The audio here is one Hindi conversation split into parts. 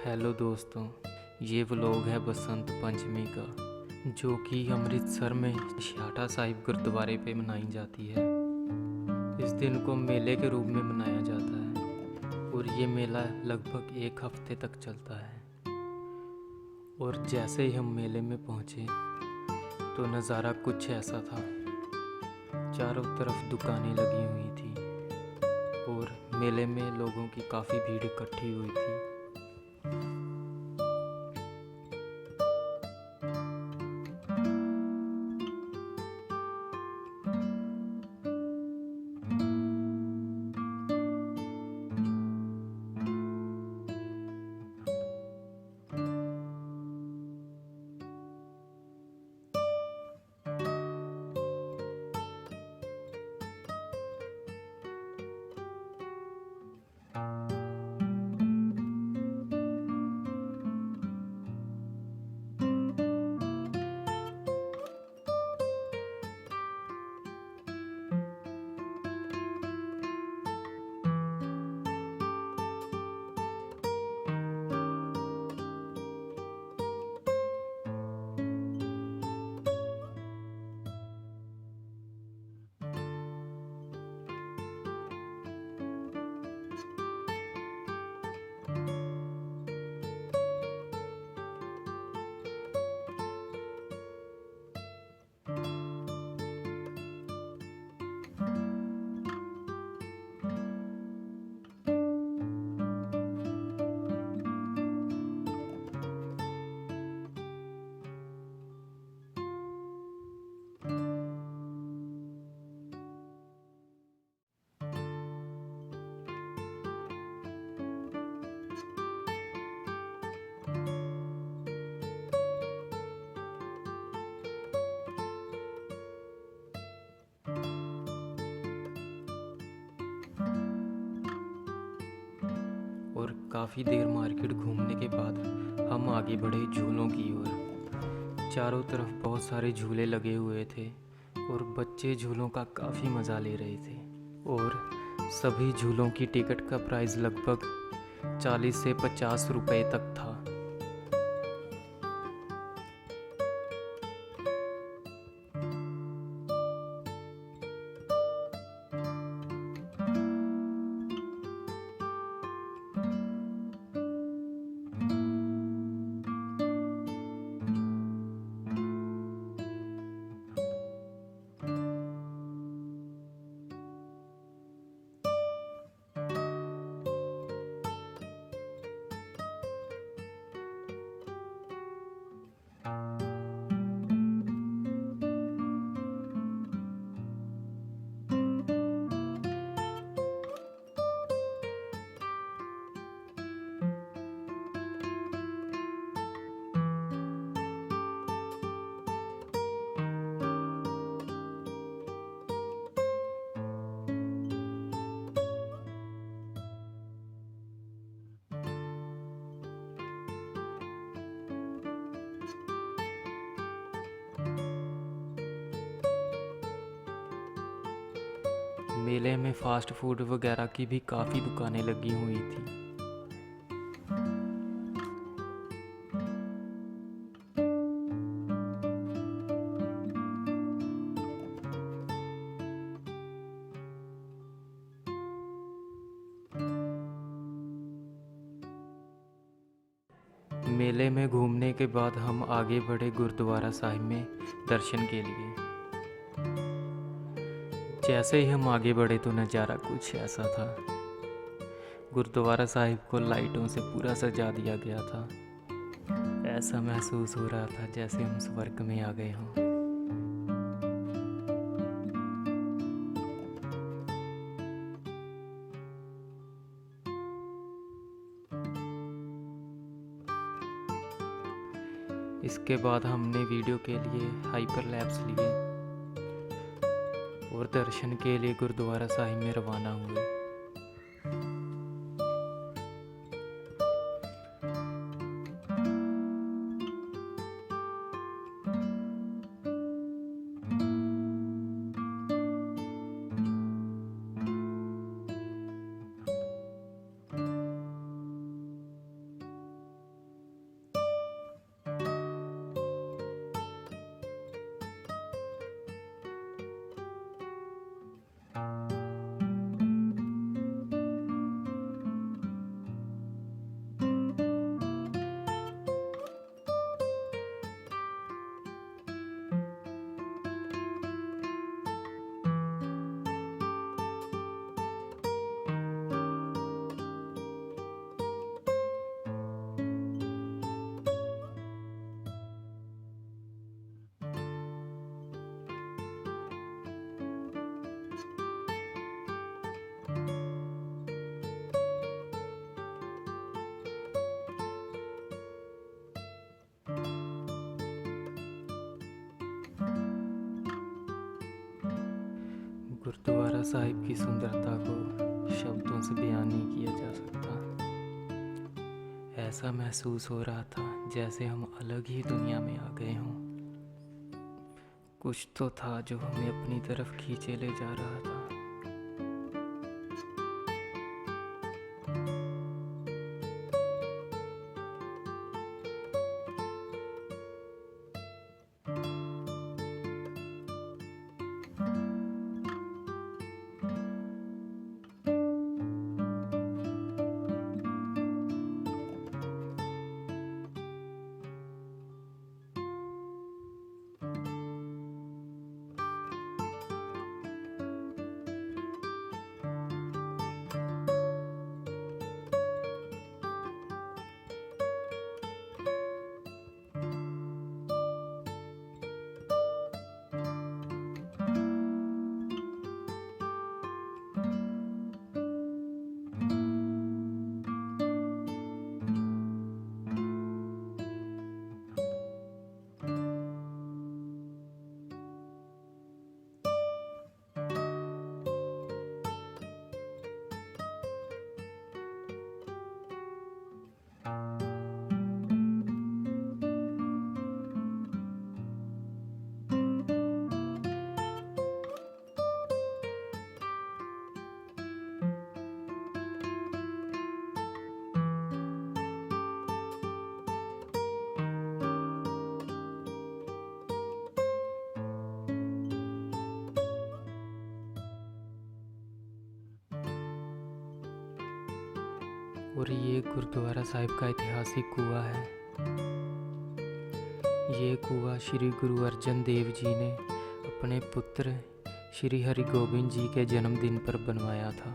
हेलो दोस्तों, ये व्लॉग है बसंत पंचमी का, जो कि अमृतसर में छाटा साहिब गुरुद्वारे पे मनाई जाती है। इस दिन को मेले के रूप में मनाया जाता है और ये मेला लगभग एक हफ्ते तक चलता है। और जैसे ही हम मेले में पहुँचे तो नज़ारा कुछ ऐसा था। चारों तरफ दुकानें लगी हुई थी और मेले में लोगों की काफ़ी भीड़ इकट्ठी हुई थी। और काफ़ी देर मार्केट घूमने के बाद हम आगे बढ़े झूलों की ओर। चारों तरफ बहुत सारे झूले लगे हुए थे और बच्चे झूलों का काफ़ी मज़ा ले रहे थे। और सभी झूलों की टिकट का प्राइस लगभग 40 से 50 रुपए तक था। मेले में फास्ट फूड वगैरह की भी काफ़ी दुकानें लगी हुई थी। मेले में घूमने के बाद हम आगे बढ़े गुरुद्वारा साहिब में दर्शन के लिए। जैसे ही हम आगे बढ़े तो नज़ारा कुछ ऐसा था। गुरुद्वारा साहिब को लाइटों से पूरा सजा दिया गया था। ऐसा महसूस हो रहा था जैसे हम स्वर्ग में आ गए हों। इसके बाद हमने वीडियो के लिए हाइपर लैप्स लिए और दर्शन के लिए गुरुद्वारा साहिब में रवाना हुए। गुरुद्वारा साहिब की सुंदरता को शब्दों से बयान नहीं किया जा सकता। ऐसा महसूस हो रहा था जैसे हम अलग ही दुनिया में आ गए हों। कुछ तो था जो हमें अपनी तरफ खींचे ले जा रहा था। और ये गुरुद्वारा साहिब का ऐतिहासिक कुआं है। ये कुआं श्री गुरु अर्जन देव जी ने अपने पुत्र श्री हरि गोविंद जी के जन्मदिन पर बनवाया था।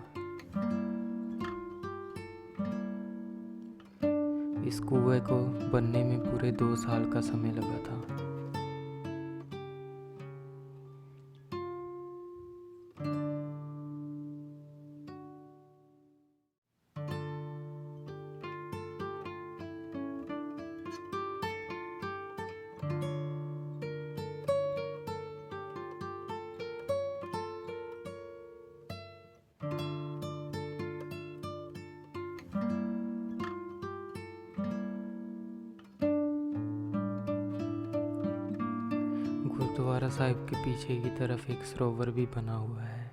इस कुएं को बनने में पूरे 2 साल का समय लगा था। गुरुद्वारा साहिब के पीछे की तरफ एक सरोवर भी बना हुआ है।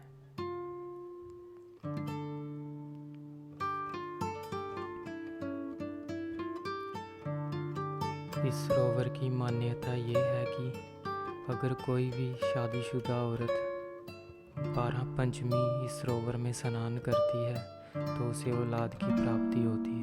इस सरोवर की मान्यता ये है कि अगर कोई भी शादीशुदा औरत 12 पंचमी इस सरोवर में स्नान करती है तो उसे औलाद की प्राप्ति होती है।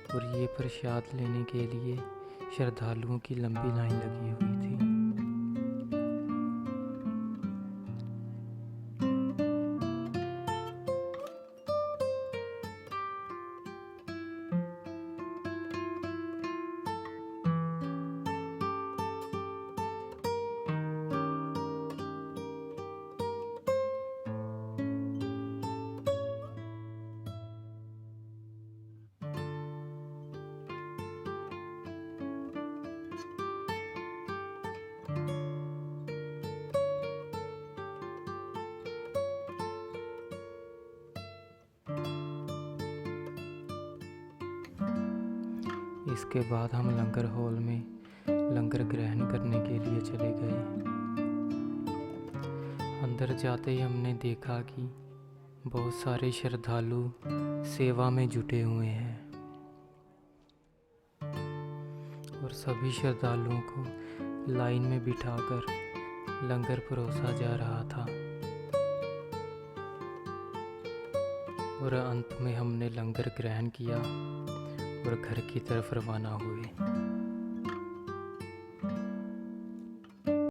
और ये प्रसाद लेने के लिए श्रद्धालुओं की लंबी लाइन लगी हुई थी। इसके बाद हम लंगर हॉल में लंगर ग्रहण करने के लिए चले गए। अंदर जाते ही हमने देखा कि बहुत सारे श्रद्धालु सेवा में जुटे हुए हैं और सभी श्रद्धालुओं को लाइन में बिठाकर लंगर परोसा जा रहा था। और अंत में हमने लंगर ग्रहण किया और घर की तरफ रवाना हुए।